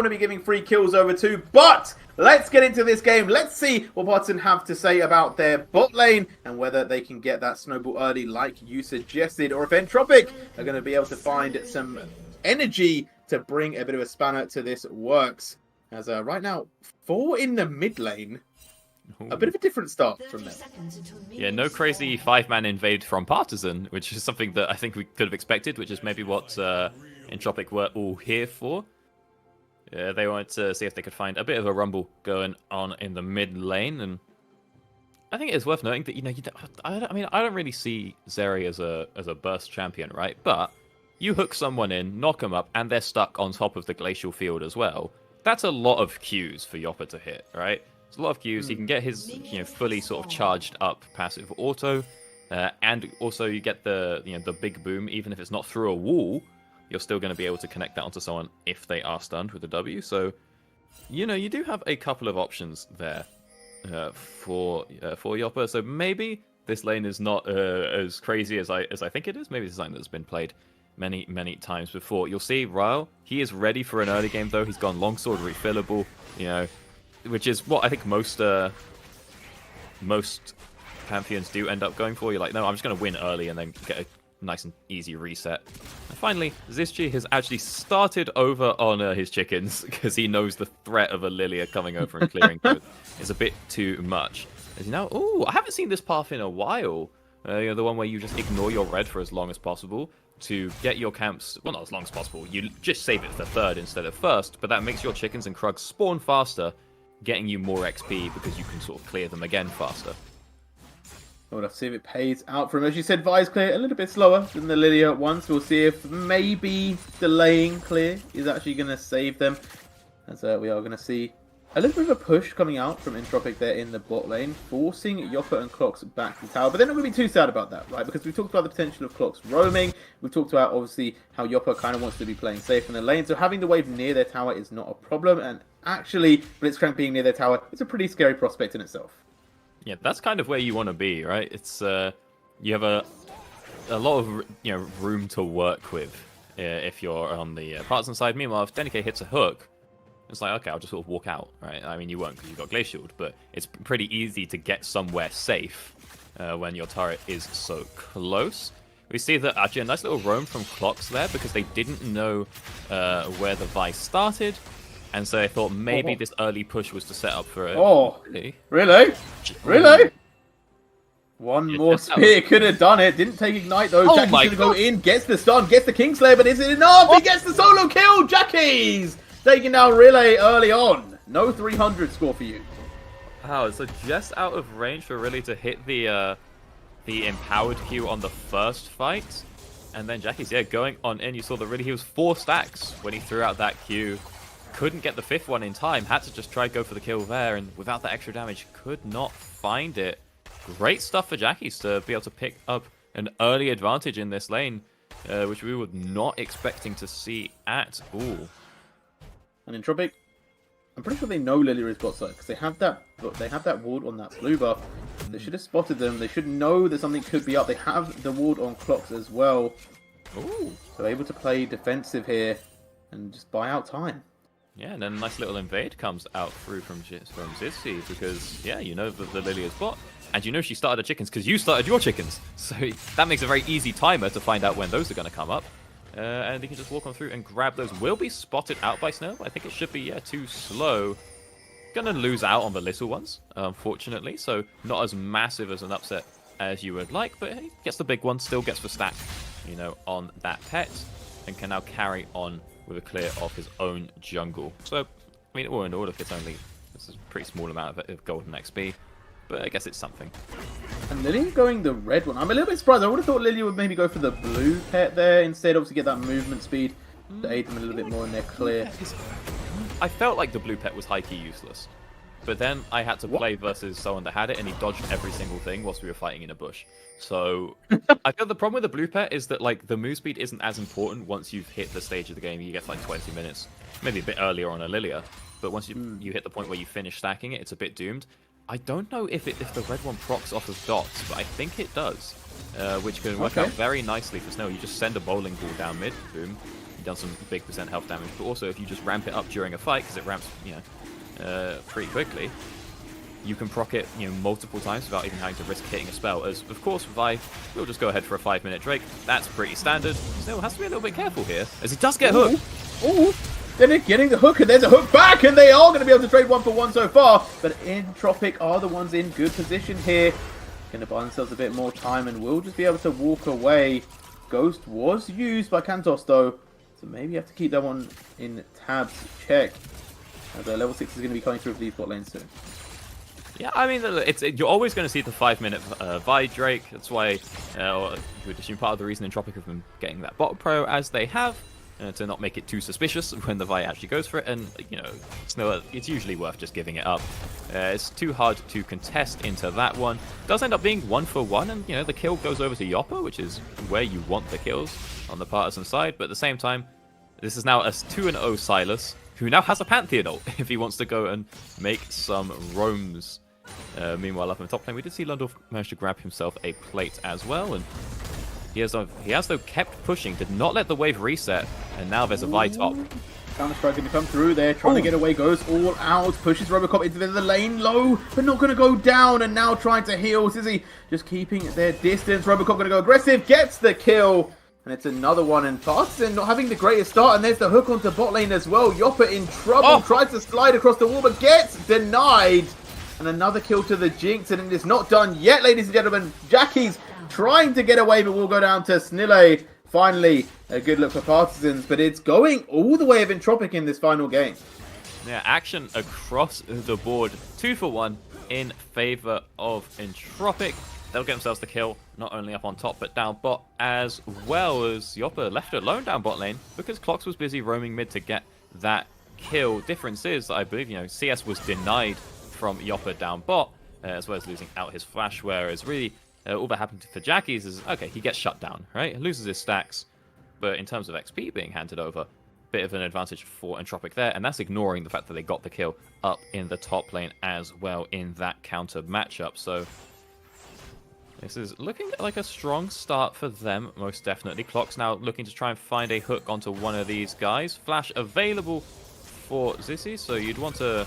want to be giving free kills over to, but let's get into this game. Let's see what Partizan have to say about their bot lane and whether they can get that snowball early like you suggested, or if Entropiq are going to be able to find some energy to bring a bit of a spanner to this works. As right now, 4 in the mid lane. A bit of a different start from them. Yeah, no crazy 5-man invade from Partizan, which is something that I think we could have expected, which is maybe what Entropiq were all here for. They wanted to see if they could find a bit of a rumble going on in the mid lane, and I think it's worth noting that I don't really see Zeri as a burst champion, right? But you hook someone in, knock them up, and they're stuck on top of the glacial field as well. That's a lot of Qs for Yopper to hit, right? It's a lot of Qs. He can get his fully sort of charged up passive auto, and also you get the the big boom. Even if it's not through a wall, you're still going to be able to connect that onto someone if they are stunned with the W. So you do have a couple of options there for Yopper. So maybe this lane is not as crazy as I think it is. Maybe it's a lane that's been played many times before. You'll see Ryle, he is ready for an early game though. He's gone longsword refillable, which is what I think most Pantheons do end up going for. You're like, no, I'm just going to win early and then get a nice and easy reset. And finally, Zizchi has actually started over on his chickens because he knows the threat of a Lilia coming over and clearing code is a bit too much. As you know, I haven't seen this path in a while. The one where you just ignore your red for as long as possible to get your camps, well, not as long as possible. You just save it for third instead of first, but that makes your chickens and Krugs spawn faster, getting you more XP because you can sort of clear them again faster. Well, let's see if it pays out for him. As you said, Vi's clear a little bit slower than the Lilia one, so we'll see if maybe delaying clear is actually going to save them. As we are going to see a little bit of a push coming out from Entropiq there in the bot lane, forcing Yopper and Clocks back to the tower. But they're not going to be too sad about that, right? Because we've talked about the potential of Clocks roaming. We've talked about, obviously, how Yopper kind of wants to be playing safe in the lane. So having the wave near their tower is not a problem. And actually, Blitzcrank being near their tower is a pretty scary prospect in itself. Yeah, that's kind of where you want to be, right? It's you have a lot of room to work with if you're on the Partizan side. Meanwhile, if Denike hits a hook, it's like, okay, I'll just sort of walk out, right? I mean, you won't because you've got Glacial, but it's pretty easy to get somewhere safe when your turret is so close. We see that actually a nice little roam from Clocks there because they didn't know where the Vice started. And so I thought maybe this early push was to set up for it. Oh, really? Really? One more spear could have done it. Didn't take Ignite though. Jackie's going to go in, gets the stun, gets the Kingslayer, but is it enough? He gets the solo kill. Jackie's taking down Relay early on. No 300 score for you. Wow, so just out of range for Relay to hit the empowered Q on the first fight. And then Jackie's, going on in. You saw that really he was 4 stacks when he threw out that Q. Couldn't get the 5th one in time, had to just try go for the kill there, and without that extra damage, could not find it. Great stuff for Jackie's to be able to pick up an early advantage in this lane, which we were not expecting to see at all. And Entropiq, I'm pretty sure they know Lilia is bot side, because they have that ward on that blue buff. They should have spotted them. They should know that something could be up. They have the ward on Clocks as well. Ooh. So able to play defensive here and just buy out time. Yeah, and then a nice little invade comes out through from Zizzy because, you know that the Lilia's bot. And you know she started her chickens because you started your chickens. So that makes a very easy timer to find out when those are going to come up. And he can just walk on through and grab those. Will be spotted out by Snow. I think it should be, too slow. Gonna lose out on the little ones, unfortunately. So not as massive as an upset as you would like. But he gets the big one, still gets the stack, on that pet. And can now carry on with a clear of his own jungle. So, I mean, all in all, if it's only this is a pretty small amount of golden XP, but I guess it's something. And Lilia going the red one. I'm a little bit surprised. I would have thought Lilia would maybe go for the blue pet there instead, obviously get that movement speed to aid them a little bit more in their clear. I felt like the blue pet was high-key useless. But then I had to play versus someone that had it, and he dodged every single thing whilst we were fighting in a bush. So I feel the problem with the blue pet is that like the move speed isn't as important once you've hit the stage of the game. You get like 20 minutes, maybe a bit earlier on a Lilia. But once you hit the point where you finish stacking it, it's a bit doomed. I don't know if the red one procs off of dots, but I think it does, which can work out very nicely for Snow. You just send a bowling ball down mid, boom. you've done some big % health damage. But also, if you just ramp it up during a fight, because it ramps, pretty quickly, you can proc it, multiple times without even having to risk hitting a spell. As, of course, Vi will just go ahead for a 5-minute Drake. That's pretty standard. Still has to be a little bit careful here, as he does get hooked. Ooh. Then it's getting the hook, and there's a hook back, and they are going to be able to trade 1-for-1 so far. But Entropiq are the ones in good position here. Going to buy themselves a bit more time, and will just be able to walk away. Ghost was used by Kantos, though. So maybe you have to keep that one in tabs check. As level 6 is going to be coming through for these bot lanes soon. Yeah, I mean, you're always going to see the 5-minute Vi Drake. That's why, you would assume part of the reason Entropiq have been getting that bot pro as they have, to not make it too suspicious when the Vi actually goes for it. And, it's usually worth just giving it up. It's too hard to contest into that one. It does end up being 1-for-1, and, the kill goes over to Yopper, which is where you want the kills on the Partizan side. But at the same time, this is now a 2-0 Silas, who now has a Pantheon ult if he wants to go and make some roams. Meanwhile, up in the top lane, we did see Lundorf manage to grab himself a plate as well, and he has though kept pushing, did not let the wave reset, and now there's a Vi top. Counter-strike going to come through there, trying to get away, goes all out, pushes Robocop into the lane low, but not going to go down, and now trying to heal. Sizzy just keeping their distance. Robocop going to go aggressive, gets the kill, and it's another one, and Partizan not having the greatest start, and there's the hook onto bot lane as well. Yopper in trouble, tries to slide across the wall, but gets denied. And another kill to the Jinx, and it is not done yet, ladies and gentlemen. Jackie's trying to get away, but will go down to Snille. Finally, a good look for Partisans, but it's going all the way of Entropiq in this final game. Yeah, action across the board. 2-for-1 in favor of Entropiq. They'll get themselves the kill, not only up on top, but down bot, as well as Yopper left alone down bot lane, because Clocks was busy roaming mid to get that kill. Difference is, I believe, CS was denied from Yopper down bot, as well as losing out his flash, whereas really all that happened for Jackie's is, okay, he gets shut down, right? Loses his stacks, but in terms of XP being handed over, bit of an advantage for Entropiq there, and that's ignoring the fact that they got the kill up in the top lane as well in that counter matchup. So this is looking like a strong start for them, most definitely. Clock's now looking to try and find a hook onto one of these guys. Flash available for Zissy, so you'd want to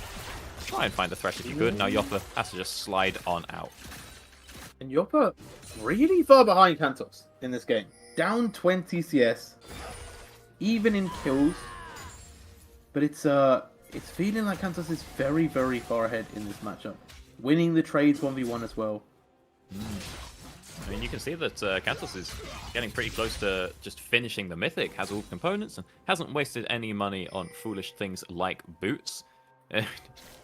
try and find the threat if you could. Now Yopper has to just slide on out. And Yopper really far behind Kantos in this game. Down 20 CS, even in kills. But it's feeling like Kantos is very, very far ahead in this matchup. Winning the trades 1v1 as well. I mean, you can see that Kantos is getting pretty close to just finishing the Mythic, has all the components, and hasn't wasted any money on foolish things like boots.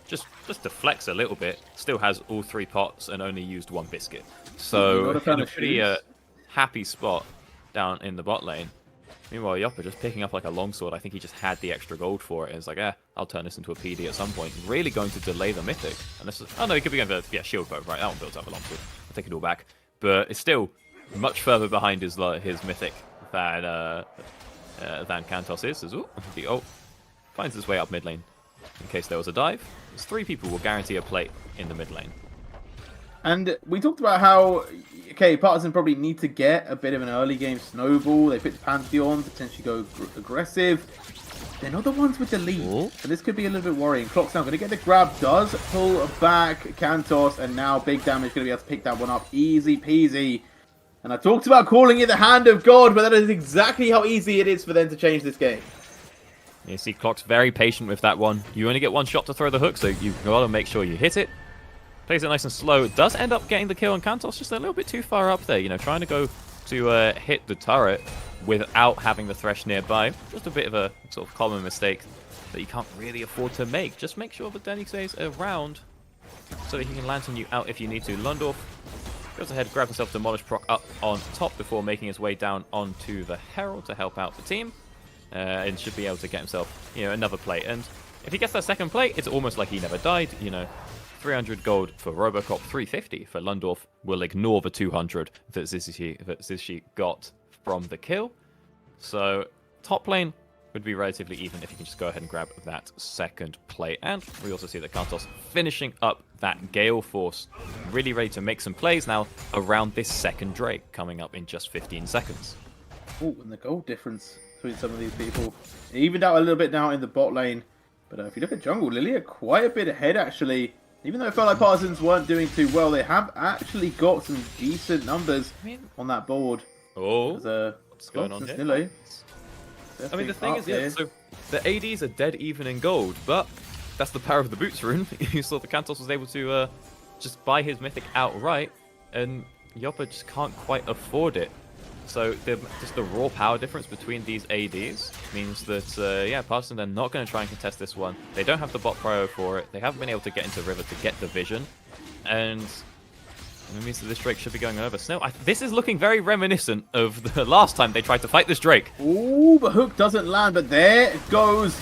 Just to flex a little bit, still has all 3 pots and only used 1 biscuit. So in a pretty happy spot down in the bot lane. Meanwhile, Yopper just picking up like a longsword. I think he just had the extra gold for it. It's like, I'll turn this into a PD at some point. Really going to delay the Mythic. And this is, oh no, he could be going for shield bow, right? That one builds up a longsword. I'll take it all back. But it's still much further behind his Mythic than Kantos is. The ult finds his way up mid lane. In case there was a dive, there's 3 people will guarantee a plate in the mid lane. And we talked about how, okay, Partizan probably need to get a bit of an early game snowball. They picked Pantheon, potentially go aggressive. They're not the ones with the lead, so this could be a little bit worrying. Clock's now going to get the grab, does pull back Kantos, and now big damage going to be able to pick that one up. Easy peasy. And I talked about calling it the hand of God, but that is exactly how easy it is for them to change this game. You see Clock's very patient with that one. You only get 1 shot to throw the hook, so you've got to make sure you hit it. Plays it nice and slow. Does end up getting the kill on Kantos, just a little bit too far up there. Trying to go to hit the turret without having the Thresh nearby. Just a bit of a sort of common mistake that you can't really afford to make. Just make sure that Denny stays around so that he can lantern you out if you need to. Lundorf goes ahead, grabs himself Demolish proc up on top before making his way down onto the Herald to help out the team. And should be able to get himself, another plate. And if he gets that second plate, it's almost like he never died. 300 gold for Robocop, 350 for Lundorf. Will ignore the 200 that Zishi got from the kill. So top lane would be relatively even if you can just go ahead and grab that second plate. And we also see that Kantos finishing up that Gale Force, really ready to make some plays now around this second Drake coming up in just 15 seconds. Oh, and the gold difference between some of these people. Evened out a little bit now in the bot lane. But if you look at jungle, Lilia quite a bit ahead actually. Even though it felt like Partisans weren't doing too well, they have actually got some decent numbers on that board. Oh, what's going on here? I mean, the thing is, yeah, so the ADs are dead even in gold, but that's the power of the boots rune. You saw that Kantos was able to just buy his mythic outright, and Yoppa just can't quite afford it. So just the raw power difference between these ADs means that, yeah, Partisan, they're not going to try and contest this one. They don't have the bot prio for it. They haven't been able to get into River to get the vision. And it means that this Drake should be going over. Snow, this is looking very reminiscent of the last time they tried to fight this Drake. Ooh, but hook doesn't land, but there it goes.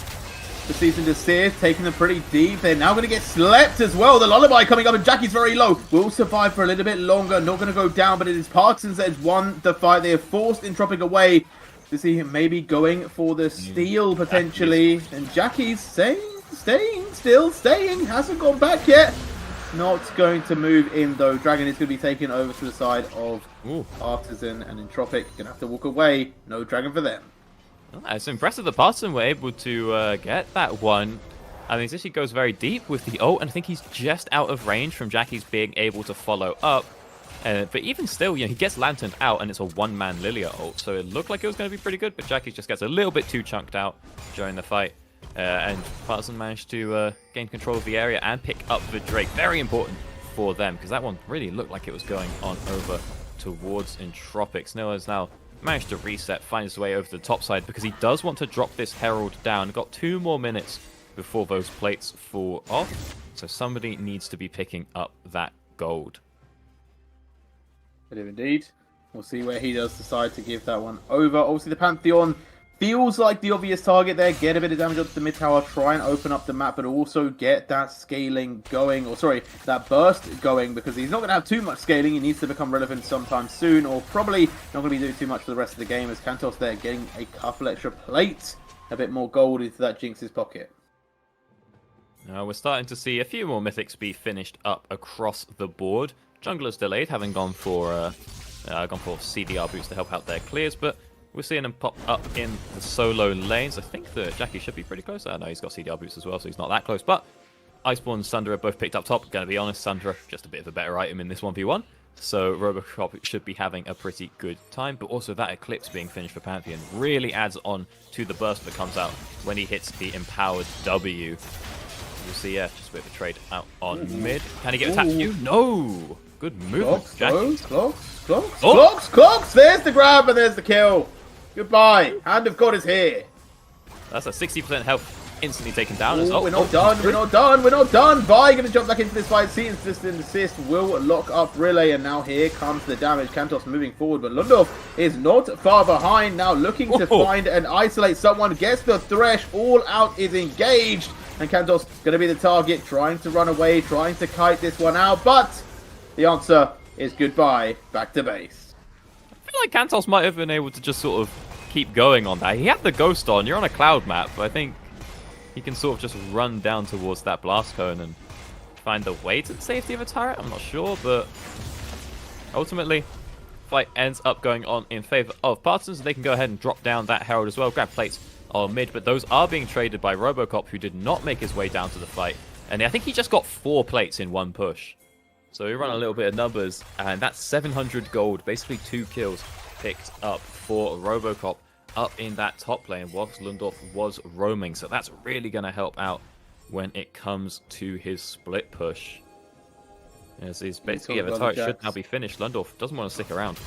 The Cease and Desist, taking them pretty deep. They're now going to get slept as well. The Lullaby coming up, and Jackie's very low. Will survive for a little bit longer. Not going to go down, but it is Partisans that has won the fight. They have forced Entropiq away to see him maybe going for the steal, potentially. And Jackie's staying, still staying. Hasn't gone back yet. Not going to move in, though. Dragon is going to be taken over to the side of Partisan, and Entropiq going to have to walk away. No Dragon for them. It's impressive that Partisan were able to get that one. I mean, Zishi goes very deep with the ult, and I think he's just out of range from Jackie's being able to follow up. But even still, you know, he gets Lanterned out, and it's a one-man Lilia ult, so it looked like it was going to be pretty good, but Jackie just gets a little bit too chunked out during the fight. And Partisan managed to gain control of the area and pick up the Drake. Very important for them, because that one really looked like it was going on over towards Entropiq. Snilla is now managed to reset, find his way over to the top side, because he does want to drop this Herald down. Got 2 more minutes before those plates fall off, so somebody needs to be picking up that gold. It is indeed. We'll see where he does decide to give that one over. Obviously, the Pantheon feels like the obvious target there. Get a bit of damage onto the mid tower, try and open up the map, but also get that scaling going, or sorry, that burst going, because he's not going to have too much scaling. He needs to become relevant sometime soon, or probably not going to be doing too much for the rest of the game, as Kantos there getting a couple extra plates, a bit more gold into that Jinx's pocket. Now we're starting to see a few more mythics be finished up across the board. Jungler's delayed, having gone for CDR boots to help out their clears, but we're seeing him pop up in the solo lanes. I think that Jackie should be pretty close. No, he's got CDR boots as well, so he's not that close. But Iceborne and Sundra are both picked up top. Gonna be honest, Sundra just a bit of a better item in this 1v1. So Robocop should be having a pretty good time. But also that Eclipse being finished for Pantheon really adds on to the burst that comes out when he hits the empowered W. You'll see, yeah, just a bit of a trade out on mid. Can he get attacked? You? No! Good movement, Jackie. Clocks! There's the grab and there's the kill. Goodbye. Hand of God is here. That's a 60% health instantly taken down. Ooh, we're not done. Vi going to jump back into this fight. See instant assist will lock up Relay, and now here comes the damage. Kantos moving forward, but Lundorf is not far behind. Now looking to find and isolate someone. Gets the Thresh. All out is engaged. And Kantos going to be the target, trying to run away, trying to kite this one out. But the answer is goodbye. Back to base. I feel like Kantos might have been able to just sort of keep going on that. He had the Ghost on. You're on a cloud map, but I think he can sort of just run down towards that blast cone and find the way to the safety of a turret. I'm not sure, but ultimately, fight ends up going on in favor of Partisans. They can go ahead and drop down that Herald as well, grab plates on mid, but those are being traded by Robocop, who did not make his way down to the fight. And I think he just got 4 plates in one push. So we run a little bit of numbers, and that's 700 gold, basically 2 kills picked up for Robocop up in that top lane whilst Lundorf was roaming. So that's really going to help out when it comes to his split push. As he's basically, the turret should now be finished. Lundorf doesn't want to stick around.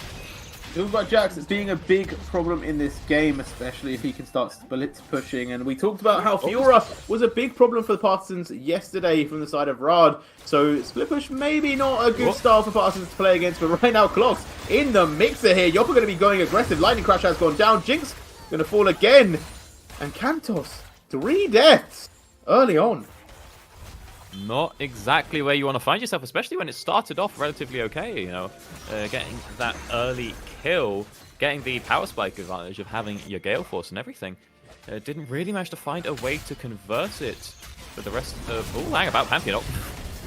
Talking about Jax, it's being a big problem in this game, especially if he can start split pushing. And we talked about how Fiora was a big problem for the Partisans yesterday from the side of Rad. So split push maybe not a good style for Partisans to play against, but right now Clocks in the mixer here. Yoppa going to be going aggressive. Lightning Crash has gone down. Jinx going to fall again. And Kantos, 3 deaths early on. Not exactly where you want to find yourself, especially when it started off relatively okay, you know. Getting that early kill, getting the power spike advantage of having your Gale Force and everything. Didn't really manage to find a way to convert it for the rest of... Oh, hang about Pantheon.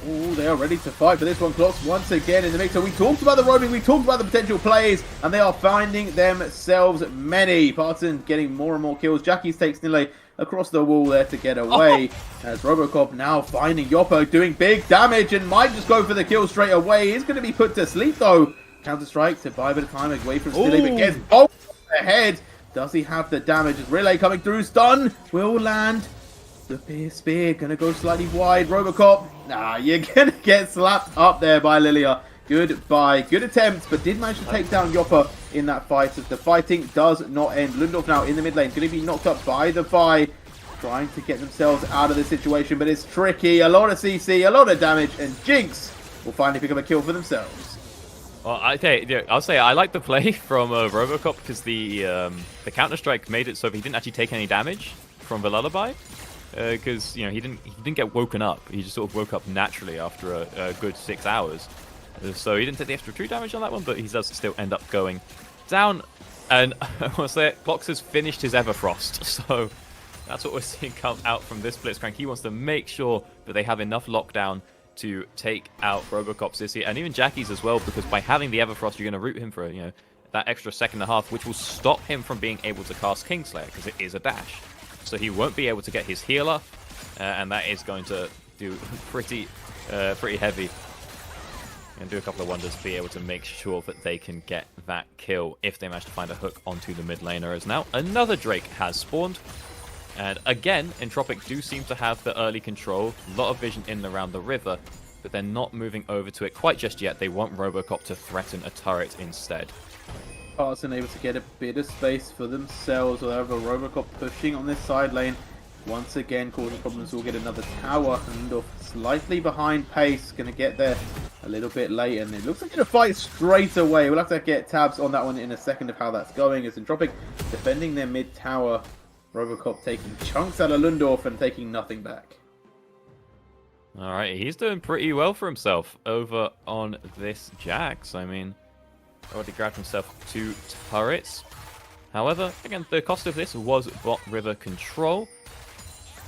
Oh, they are ready to fight for this one. Clocks once again in the mix. So we talked about the roaming, we talked about the potential plays, and they are finding themselves many. Partizan getting more and more kills. Jackie's takes Nile across the wall there to get away. As Robocop now finding Yoppo doing big damage and might just go for the kill straight away. He's going to be put to sleep though. Counter-strike to buy a bit of time away from Stille, but gets bolt ahead. Does he have the damage? Is Relay coming through? Stun will land. The spear gonna go slightly wide. Robocop, nah, you're gonna get slapped up there by Lilia. Goodbye. Good attempt, but did manage to take down Yoppa in that fight as the fighting does not end. Lundorf now in the mid lane, gonna be knocked up by the Vi, trying to get themselves out of this situation, but it's tricky. A lot of CC, a lot of damage, and Jinx will finally pick up a kill for themselves. Well, I'll say I like the play from Robocop because the Counter-Strike made it so he didn't actually take any damage from the Lullaby. Because he didn't get woken up. He just sort of woke up naturally after a good 6 hours. So he didn't take the extra true damage on that one, but he does still end up going down. And I want to say, Clocks has finished his Everfrost. So that's what we're seeing come out from this Blitzcrank. He wants to make sure that they have enough lockdown to take out Robocop's Sissy, and even Jackie's as well, because by having the Everfrost, you're going to root him for that extra second and a half, which will stop him from being able to cast Kingslayer, because it is a dash. So he won't be able to get his healer, and that is going to do pretty heavy. And do a couple of wonders to be able to make sure that they can get that kill if they manage to find a hook onto the mid laner. As now another Drake has spawned. And again, Entropiq do seem to have the early control, a lot of vision in and around the river, but they're not moving over to it quite just yet. They want Robocop to threaten a turret instead. Partizan able to get a bit of space for themselves, however Robocop pushing on this side lane, once again causing problems. We'll get another tower, and slightly behind pace, going to get there a little bit late, and it looks like going to fight straight away. We'll have to get tabs on that one in a second of how that's going, as Entropiq defending their mid tower. Robocop taking chunks out of Lundorf and taking nothing back. Alright, he's doing pretty well for himself over on this Jax. I mean, already grabbed himself 2 turrets. However, again, the cost of this was bot river control.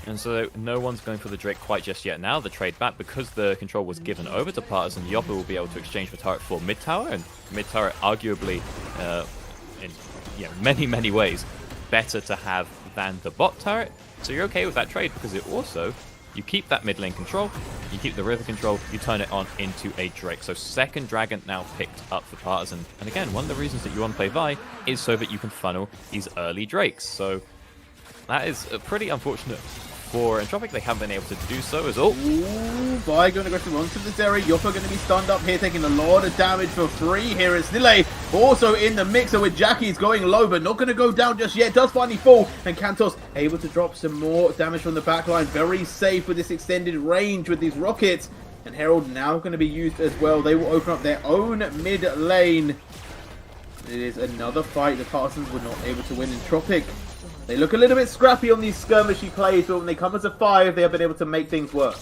And so no one's going for the Drake quite just yet. Now the trade back, because the control was given over to Partizan, Yoppa will be able to exchange the turret for mid tower, and mid turret arguably in many ways better to have than the bot turret. So you're okay with that trade because it also, you keep that mid lane control, you keep the river control, you turn it on into a Drake. So second dragon now picked up for Partizan. And again, one of the reasons that you want to play Vi is so that you can funnel these early Drakes. So that is pretty unfortunate for Entropiq. They haven't been able to do so as all. Ooh, Vi going aggressive onto this area. Yoppa going to be stunned up here, taking a lot of damage for free here. It's Stille also in the mixer with Jackie's going low, but not going to go down just yet. Does finally fall, and Kantos able to drop some more damage from the backline. Very safe with this extended range with these rockets. And Herald now going to be used as well. They will open up their own mid lane. It is another fight the Partizans were not able to win. Entropiq, they look a little bit scrappy on these skirmishy plays, but when they come as a 5, they have been able to make things work.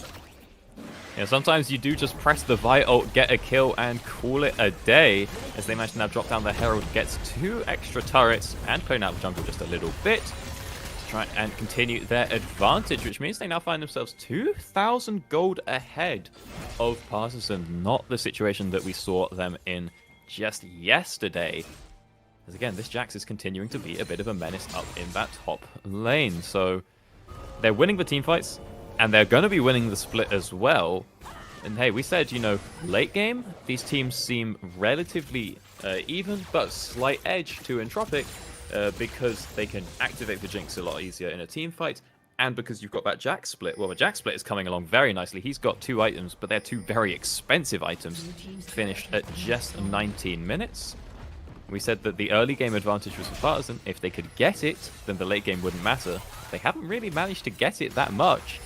Yeah, sometimes you do just press the Vi ult, get a kill, and call it a day. As they manage to now drop down the Herald, gets 2 extra turrets, and clearing out the jungle just a little bit to try and continue their advantage, which means they now find themselves 2,000 gold ahead of Partizan. Not the situation that we saw them in just yesterday. As again, this Jax is continuing to be a bit of a menace up in that top lane. So they're winning the team fights, and they're going to be winning the split as well. And hey, we said, late game, these teams seem relatively even, but slight edge to Entropiq because they can activate the Jinx a lot easier in a team fight, and because you've got that Jax split. Well, the Jax split is coming along very nicely. He's got 2 items, but they're 2 very expensive items, finished at just 19 minutes. We said that the early game advantage was for Partizan. If they could get it, then the late game wouldn't matter. They haven't really managed to get it that much.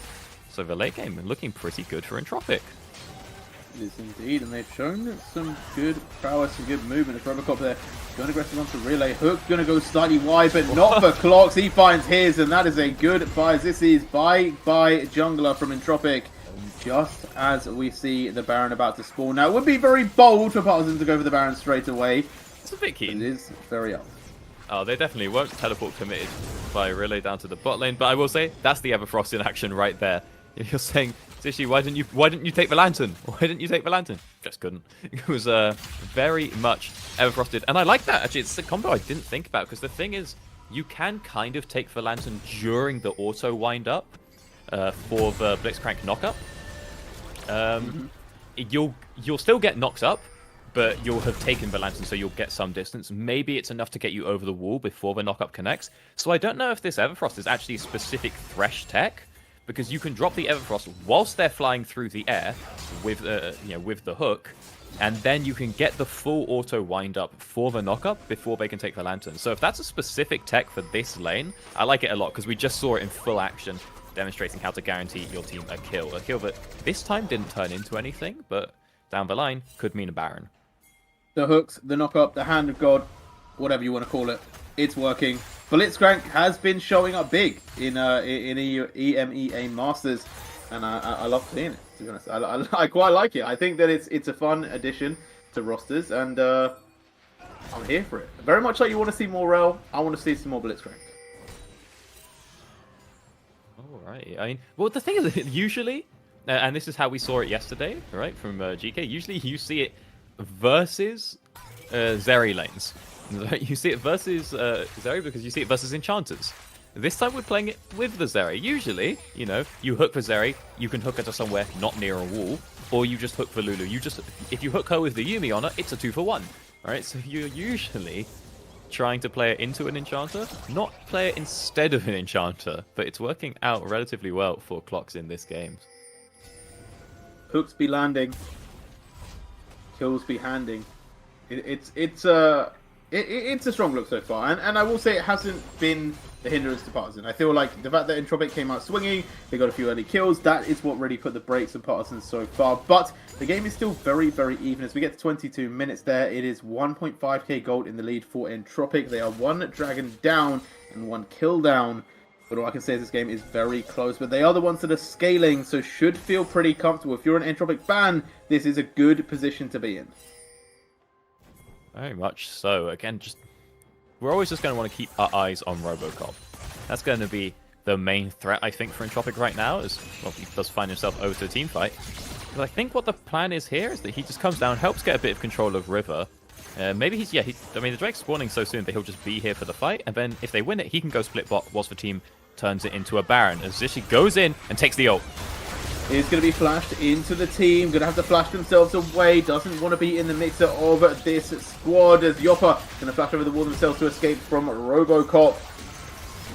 So the late game is looking pretty good for Entropiq. It is indeed, and they've shown some good prowess, some good movement. As Robocop there going aggressive onto Relay. Hook going to go slightly wide, but not for Clocks. He finds his, and that is a good buy. This is bye jungler from Entropiq. Just as we see the Baron about to spawn. Now, it would be very bold for Partizan to go for the Baron straight away. It's a bit keen. It is very up. Oh, they definitely won't teleport committed by Relay down to the bot lane, but I will say, that's the Everfrost in action right there. You're saying, Zishi, why didn't you take the lantern? Why didn't you take the lantern? Just couldn't. It was very much Everfrosted. And I like that, actually. It's a combo I didn't think about, because the thing is, you can kind of take the lantern during the auto wind-up for the Blitzcrank knockup. You'll still get knocked up, but you'll have taken the lantern, so you'll get some distance. Maybe it's enough to get you over the wall before the knockup connects. So I don't know if this Everfrost is actually a specific Thresh tech, because you can drop the Everfrost whilst they're flying through the air with with the hook, and then you can get the full auto wind up for the knockup before they can take the lantern. So if that's a specific tech for this lane, I like it a lot, because we just saw it in full action, demonstrating how to guarantee your team a kill. A kill that this time didn't turn into anything, but down the line could mean a Baron. The hooks, the knock-up, the Hand of God, whatever you want to call it, it's working. Blitzcrank has been showing up big in EMEA Masters, and I love seeing it, to be honest. I quite like it. I think that it's a fun addition to rosters, and I'm here for it. Very much like you want to see more Rel, I want to see some more Blitzcrank. Alright, I mean, well, the thing is, usually, and this is how we saw it yesterday, right, from GK, usually you see it versus Zeri lanes. You see it versus Zeri because you see it versus Enchanters. This time we're playing it with the Zeri. Usually, you hook for Zeri, you can hook her to somewhere not near a wall, or you just hook for Lulu. If you hook her with the Yuumi on her, it's a 2-for-1. Alright, so you're usually trying to play it into an Enchanter, not play it instead of an Enchanter, but it's working out relatively well for Clocks in this game. Hooks be landing, kills be handing. It's a strong look so far, and I will say it hasn't been the hindrance to Partizan. I feel like the fact that Entropiq came out swinging, they got a few early kills, that is what really put the brakes on Partizan so far. But the game is still very, very even. As we get to 22 minutes there, it is 1.5k gold in the lead for Entropiq. They are 1 dragon down and 1 kill down. But all I can say is this game is very close. But they are the ones that are scaling, so should feel pretty comfortable. If you're an Entropiq fan, this is a good position to be in. Very much so. Again, we're always just going to want to keep our eyes on Robocop. That's going to be the main threat, I think, for Entropiq right now, as well, he does find himself over to a team fight. But I think what the plan is here is that he just comes down, helps get a bit of control of River. Maybe I mean, the Drake's spawning so soon that he'll just be here for the fight, and then if they win it, he can go split bot whilst the team turns it into a Baron, as Zishi goes in and takes the ult. Is going to be flashed into the team. Going to have to flash themselves away. Doesn't want to be in the mixer of this squad. As Yoppa going to flash over the wall themselves to escape from Robocop.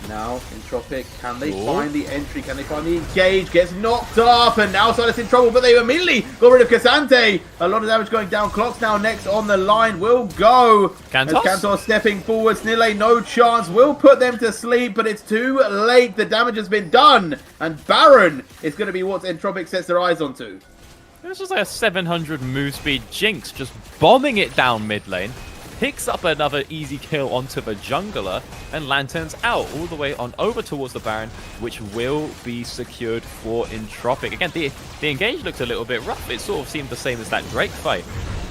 Now, Entropiq, can they find the entry? Can they find the engage? Gets knocked up, and now Silas in trouble, but they immediately got rid of Cassante. A lot of damage going down. Clocks now next on the line. Will go. Kantos? As Kantos stepping forward. Snille, no chance. Will put them to sleep, but it's too late. The damage has been done. And Baron is going to be what Entropiq sets their eyes onto. It's just like a 700 move speed Jinx, just bombing it down mid lane. Picks up another easy kill onto the jungler, and lanterns out all the way on over towards the Baron, which will be secured for Entropiq. Again, the engage looked a little bit rough. It sort of seemed the same as that Drake fight,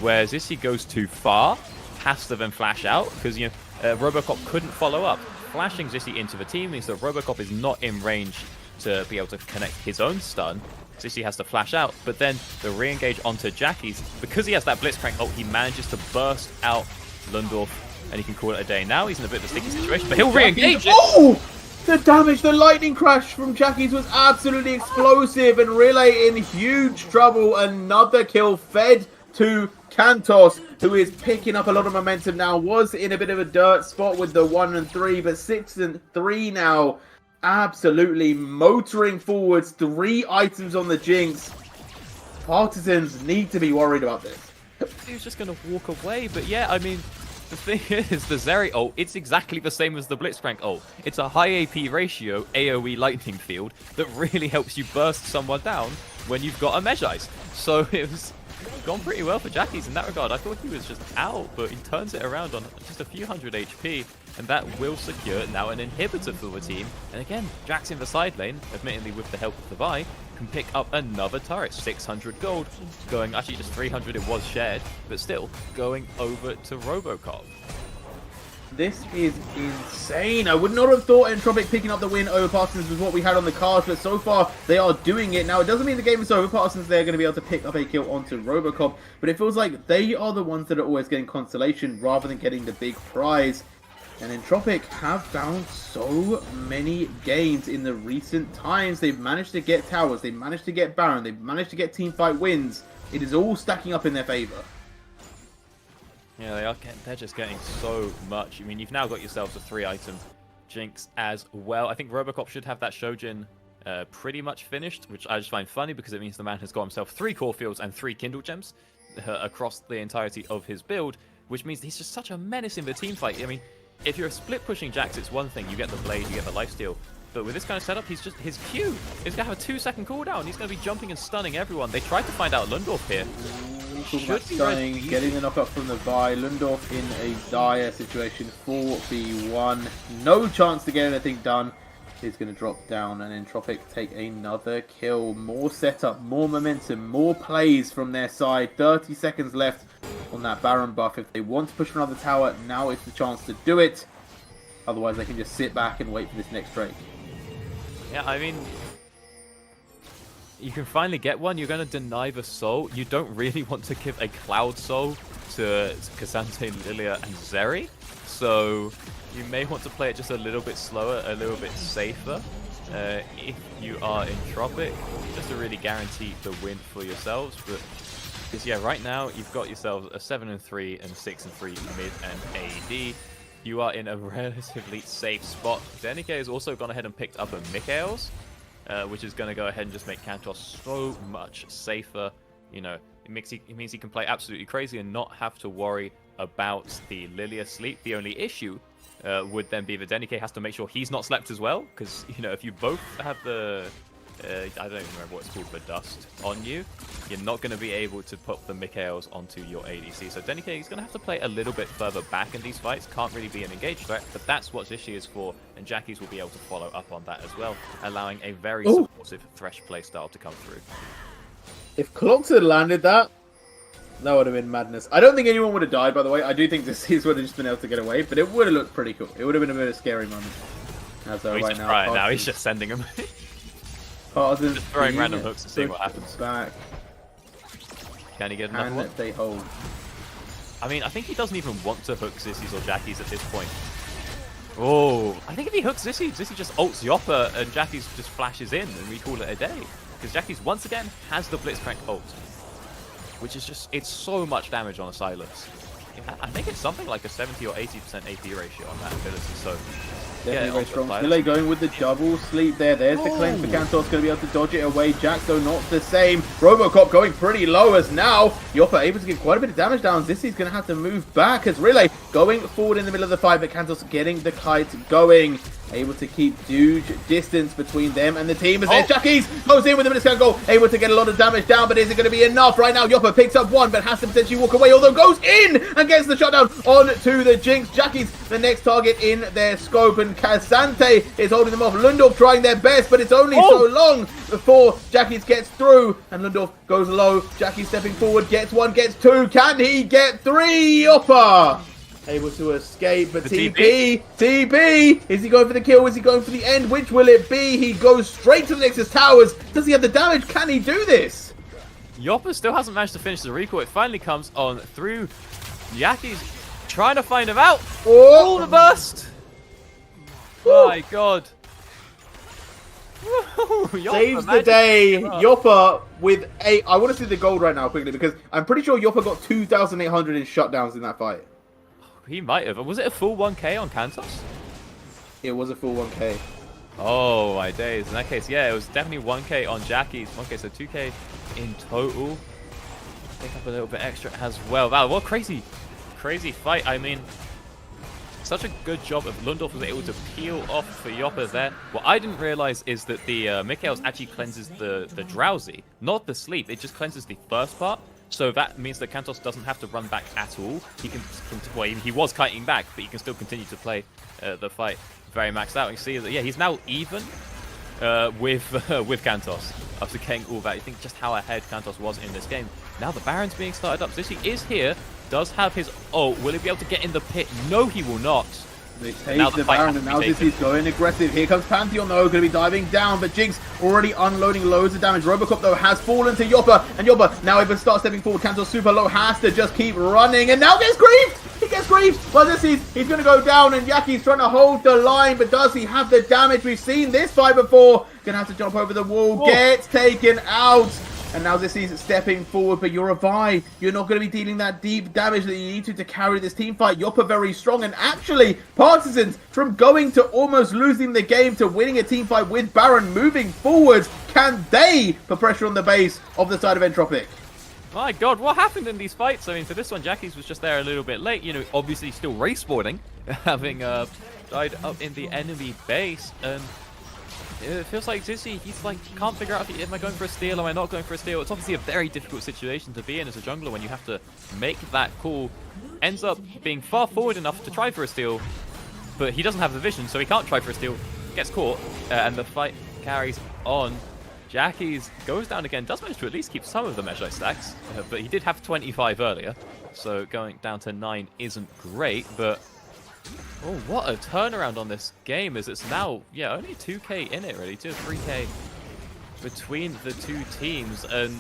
where Zishi goes too far, has to then flash out, because Robocop couldn't follow up. Flashing Zishi into the team means that Robocop is not in range to be able to connect his own stun. Zishi has to flash out, but then the re-engage onto Jackie's, because he has that Blitzcrank ult, he manages to burst out Lundorf, and he can call it a day. Now he's in a bit of a sticky situation, but he'll re-engage it. Oh! The damage, the lightning crash from Jackie's was absolutely explosive, and Relay in huge trouble. Another kill fed to Kantos, who is picking up a lot of momentum now. Was in a bit of a dirt spot with the 1 and 3, but 6 and 3 now. Absolutely motoring forwards. 3 items on the Jinx. Partisans need to be worried about this. He was just going to walk away, but yeah, I mean, the thing is, the Zeri ult, it's exactly the same as the Blitzcrank ult. It's a high AP ratio AoE lightning field that really helps you burst someone down when you've got a Mejai's. So it was gone pretty well for Jackie's in that regard. I thought he was just out, but he turns it around on just a few hundred HP, and that will secure now an inhibitor for the team. And again, Jax in the side lane, admittedly with the help of the Vi, can pick up another turret. 600 gold, going, actually just 300 it was shared, but still, going over to Robocop. This is insane. I would not have thought Entropiq picking up the win over Partizan was what we had on the cards, but so far they are doing it. Now, it doesn't mean the game is over. Partizan's there going to be able to pick up a kill onto Robocop, but it feels like they are the ones that are always getting consolation rather than getting the big prize. And Entropiq have found so many games in the recent times. They've managed to get towers, they've managed to get Baron, they've managed to get teamfight wins. It is all stacking up in their favor. Yeah, they're just getting so much. I mean, you've now got yourselves a 3-item Jinx as well. I think Robocop should have that Shojin pretty much finished, which I just find funny because it means the man has got himself 3 core fields and 3 Kindle gems across the entirety of his build, which means he's just such a menace in the team fight. I mean, if you're split pushing Jax, it's one thing. You get the blade, you get the lifesteal. But with this kind of setup, he's just his Q is going to have a 2-second cooldown. He's going to be jumping and stunning everyone. They tried to find out Lundorf here. Stunning, getting the knockup from the Vi. Lundorf in a dire situation. 4v1. No chance to get anything done. He's going to drop down, and Entropiq take another kill. More setup, more momentum, more plays from their side. 30 seconds left on that Baron buff. If they want to push another tower, now is the chance to do it. Otherwise, they can just sit back and wait for this next Drake. Yeah, I mean, you can finally get one. You're going to deny the soul. You don't really want to give a Cloud Soul to Cassante, Lilia, and Zeri. So you may want to play it just a little bit slower, a little bit safer. If you are Entropiq, just to really guarantee the win for yourselves. But because yeah, right now you've got yourselves a 7-3 and 6-3 mid and AD. You are in a relatively safe spot. Denike has also gone ahead and picked up a Mikaels, which is going to go ahead and just make Kantos so much safer. You know, it means he can play absolutely crazy and not have to worry about the Lilia sleep. The only issue would then be that Denike has to make sure he's not slept as well, because, you know, if you both have the I don't even remember what it's called, the dust on you, you're not going to be able to put the Mikaels onto your ADC. So Denike is going to have to play a little bit further back in these fights. Can't really be an engaged threat, but that's what Zishi is for, and Jackies will be able to follow up on that as well, allowing a very supportive Thresh playstyle to come through. If Clocks had landed that, that would have been madness. I don't think anyone would have died, by the way. I do think Zishi would have just been able to get away, but it would have looked pretty cool. It would have been a bit of a scary moment. As He's right just trying now. He's just sending him. Partizan just throwing random hooks to see what happens. Back. Can he get another one? They hold. I mean, I think he doesn't even want to hook Zissis or Jackies at this point. Oh, I think if he hooks Zissi just ults Yoppa and Jackies just flashes in and we call it a day. Because Jackies once again has the Blitzcrank ult, which is just, it's so much damage on a Silas. I think it's something like a 70 or 80% AP ratio on that ability, so definitely very strong. Stille going with the double sleep there. There's the claim for Kantos, going to be able to dodge it away. Jack, though, not the same. Robocop going pretty low as now. Yoppa able to get quite a bit of damage down. Zissi's going to have to move back as Relay going forward in the middle of the fight, but Kantos getting the kite going. Able to keep huge distance between them and the team as their Jackies goes in with a minute goal. Able to get a lot of damage down, but is it going to be enough? Right now, Yoppa picks up one, but has to potentially walk away, although goes in and gets the shutdown on to the Jinx. Jackies, the next target in their scope, and Cassante is holding them off. Lundorf trying their best, but it's only so long before Jackies gets through, and Lundorf goes low. Jackie stepping forward, gets one, gets two. Can he get three? Yoppa able to escape, but TP, is he going for the kill? Is he going for the end? Which will it be? He goes straight to the Nexus Towers. Does he have the damage? Can he do this? Yoppa still hasn't managed to finish the recall. It finally comes on through. Yaki's trying to find him out. Oh, the burst. My God. Saves the day. Yoppa with a... I want to see the gold right now quickly, because I'm pretty sure Yoppa got 2,800 in shutdowns in that fight. He might have. Was it a full 1k on Kantos? It was a full 1k. Oh, my days. In that case, yeah, it was definitely 1k on Jackie's. 1k, so 2k in total. Pick up a little bit extra as well. Wow, what a crazy fight. I mean, such a good job of Lundorf was able to peel off for Yoppa there. What I didn't realize is that the Mikaels actually cleanses the drowsy, not the sleep. It just cleanses the first part. So that means that Kantos doesn't have to run back at all. He can, well, he was kiting back, but he can still continue to play the fight very maxed out. You see that, yeah, he's now even with Kantos. After getting all that, you think just how ahead Kantos was in this game. Now the Baron's being started up. Zissy is here, does have his ult. Will he be able to get in the pit? No, he will not. They take the Baron, and now Zissy's going aggressive. Here comes Pantheon, though, going to be diving down, but Jinx already unloading loads of damage. Robocop, though, has fallen to Yopper, and Yopper now even starts stepping forward. Kantos super low, has to just keep running, and now gets griefed! He gets griefed! Well, he's going to go down, and Yaki's trying to hold the line, but does he have the damage? We've seen this fight before. Going to have to jump over the wall, gets taken out. And now Zissy's stepping forward, but you're a Vi. You're not going to be dealing that deep damage that you need to carry this team fight. Yopper very strong, and actually, Partisans, from going to almost losing the game to winning a team fight with Baron moving forward, can they put pressure on the base of the side of Entropiq? My god, what happened in these fights? I mean, for this one, Jackie's was just there a little bit late. You know, obviously still respawning, having died up in the enemy base, and it feels like Zissy, he's like, can't figure out, am I going for a steal, am I not going for a steal? It's obviously a very difficult situation to be in as a jungler when you have to make that call. Ends up being far forward enough to try for a steal, but he doesn't have the vision, so he can't try for a steal. Gets caught, and the fight carries on. Jackie's goes down again, does manage to at least keep some of the Magi stacks, but he did have 25 earlier, so going down to 9 isn't great, but oh, what a turnaround on this game, as it's now, yeah, only 2k in it, really, 2 or 3k between the two teams, and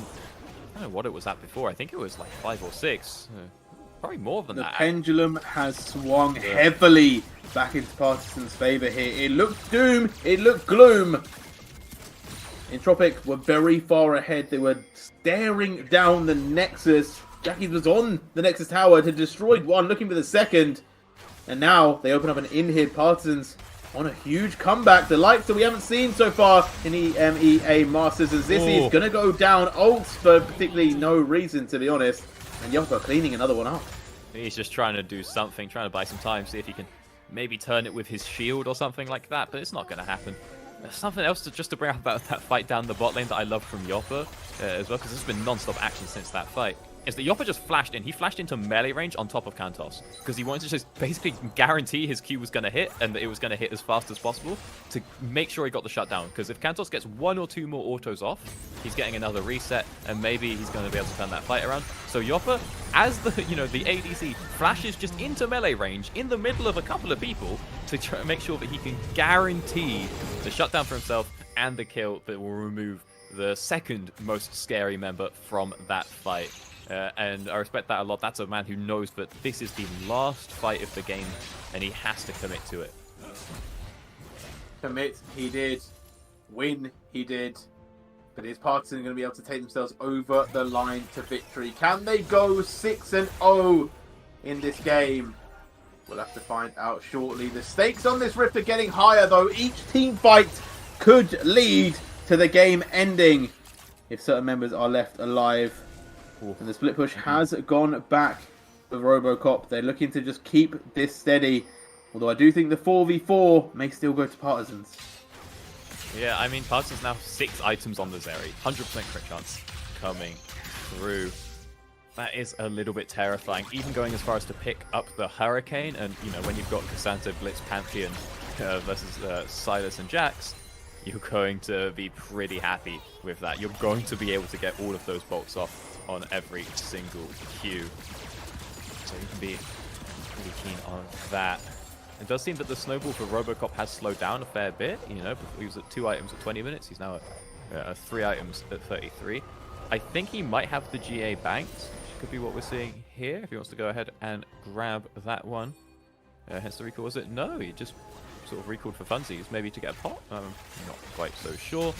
I don't know what it was at before. I think it was like 5 or 6, probably more than that. The pendulum has swung heavily back into Partisan's favor here. It looked doom, it looked gloom. Entropiq were very far ahead. They were staring down the Nexus. Jackie was on the Nexus tower to destroy one, looking for the second. And now they open up an in-hit. Partisans on a huge comeback. The likes that we haven't seen so far in the EMEA Masters. As Zissy is going to go down. Ults for particularly no reason, to be honest. And Yopper cleaning another one up. He's just trying to do something, trying to buy some time, see if he can maybe turn it with his shield or something like that. But it's not going to happen. There's something else just to bring up about that fight down the bot lane that I love from Yopper as well, because there's been non-stop action since that fight. Is that Yopper just flashed in. He flashed into melee range on top of Kantos because he wanted to just basically guarantee his Q was going to hit and that it was going to hit as fast as possible to make sure he got the shutdown. Because if Kantos gets 1 or 2 more autos off, he's getting another reset and maybe he's going to be able to turn that fight around. So Yopper, as the the ADC, flashes just into melee range in the middle of a couple of people to try to make sure that he can guarantee the shutdown for himself and the kill that will remove the second most scary member from that fight. And I respect that a lot. That's a man who knows that this is the last fight of the game, and he has to commit to it. Commit, he did. Win, he did. But is Partizan going to be able to take themselves over the line to victory? Can they go 6-0 in this game? We'll have to find out shortly. The stakes on this rift are getting higher, though. Each team fight could lead to the game ending if certain members are left alive. And the split push has gone back for Robocop. They're looking to just keep this steady. Although I do think the 4v4 may still go to Partisans. Yeah, I mean, Partisans now have 6 items on the Zeri. 100% crit chance coming through. That is a little bit terrifying. Even going as far as to pick up the Hurricane. And, when you've got Cassandra, Blitz, Pantheon versus Silas and Jax, you're going to be pretty happy with that. You're going to be able to get all of those bolts off on every single Q. So you can be pretty keen on that. It does seem that the snowball for Robocop has slowed down a fair bit. He was at 2 items at 20 minutes. He's now at 3 items at 33. I think he might have the GA banked, which could be what we're seeing here. If he wants to go ahead and grab that one. Hence the recall. Was it? No, he just sort of recalled for funsies, maybe to get a pot. I'm not quite so sure.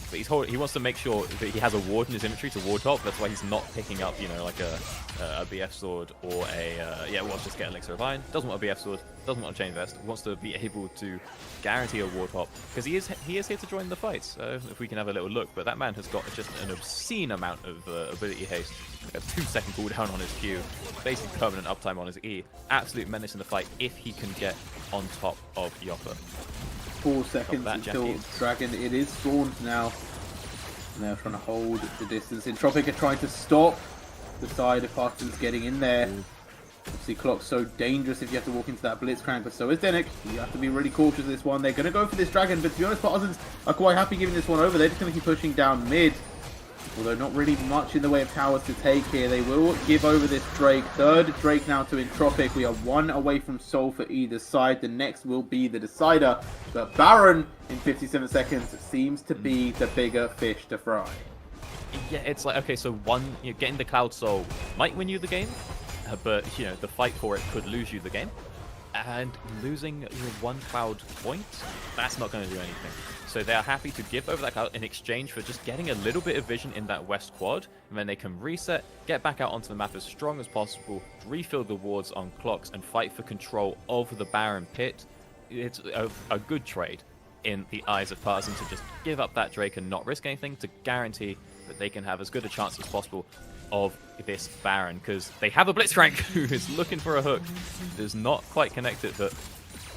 But he wants to make sure that he has a ward in his inventory to ward top. That's why he's not picking up, like a BF sword or wants just get Elixir of Iron. Doesn't want a BF sword, doesn't want a chain vest. Wants to be able to guarantee a ward top because he is here to join the fight. So if we can have a little look, but that man has got just an obscene amount of ability haste. A 2-second cooldown on his Q, basically permanent uptime on his E. Absolute menace in the fight if he can get on top of Yopper. 4 seconds until Dragon. It is spawned now. And they're trying to hold the distance. Entropiq are trying to stop the side of Partisans getting in there. Obviously, Clock's so dangerous if you have to walk into that Blitzcrank, but so is Denik. You have to be really cautious of this one. They're going to go for this Dragon, but to be honest, Partizans are quite happy giving this one over. They're just going to keep pushing down mid. Although not really much in the way of towers to take here. They will give over this Drake. Third Drake now to Entropiq. We are one away from Soul for either side. The next will be the decider. But Baron in 57 seconds seems to be the bigger fish to fry. Yeah, it's like, okay, so getting the Cloud Soul might win you the game, but, you know, the fight for it could lose you the game. And losing your one Cloud point, that's not going to do anything. So they are happy to give over that Cloud in exchange for just getting a little bit of vision in that west quad, and then they can reset, get back out onto the map as strong as possible, refill the wards on Clocks, and fight for control of the Baron pit. It's a good trade in the eyes of Partizan to just give up that Drake and not risk anything to guarantee that they can have as good a chance as possible of this Baron, because they have a Blitzcrank who is looking for a hook. Does not quite connect it, but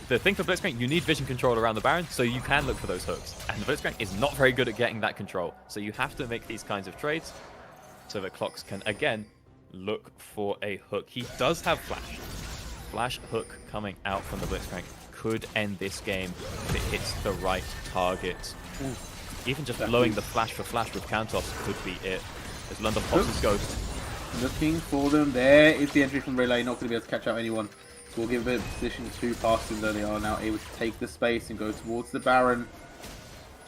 the thing for Blitzcrank, you need vision control around the Baron, so you can look for those hooks. And the Blitzcrank is not very good at getting that control, so you have to make these kinds of trades so that Clocks can, again, look for a hook. He does have Flash. Flash hook coming out from the Blitzcrank could end this game if it hits the right target. Ooh. Even just blowing the Flash for Flash with Kantos could be it. As London pops his Ghost. Looking for them. There is the entry from Relay. Not going to be able to catch out anyone. So we'll give a bit of position to Partizan, though they are now able to take the space and go towards the Baron.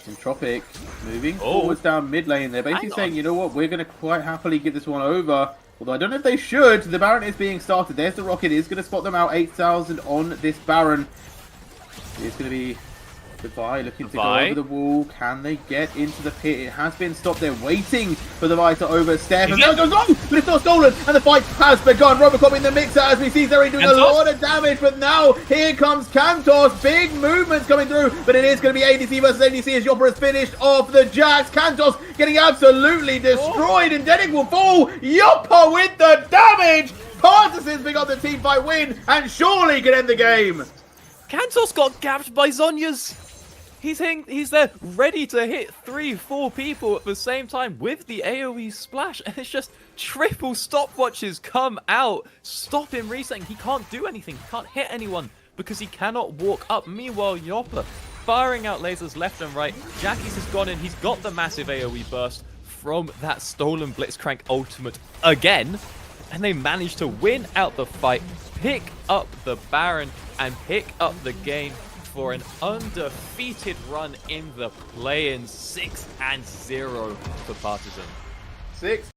Entropiq moving forwards down mid lane. They're basically saying, you know what, we're going to quite happily give this one over. Although I don't know if they should. The Baron is being started. There's the Rocket. It's going to spot them out. 8,000 on this Baron. It's going to be Vi looking to go over the wall. Can they get into the pit? It has been stopped. They're waiting for the Vi to overstep. And now it goes long, but it's not stolen. And the fight has begun. Robocop in the mixer as we see Zeri doing a lot of damage. But now here comes Kantos. Big movements coming through. But it is going to be ADC versus ADC as Yopper has finished off the Jax. Kantos getting absolutely destroyed. And Denik will fall. Yopper with the damage. Partizans pick up the team fight win and surely can end the game. Kantos got gapped by Zhonya's. He's there ready to hit 3-4 people at the same time with the AoE splash, and it's just triple stopwatches come out, stop him resetting. He can't do anything, he can't hit anyone because he cannot walk up. Meanwhile, Yopper firing out lasers left and right. Jackie's has gone in, he's got the massive AoE burst from that stolen Blitzcrank ultimate again, and they managed to win out the fight, pick up the Baron, and pick up the game for an undefeated run in the play-in. 6-0 for Partizan. 6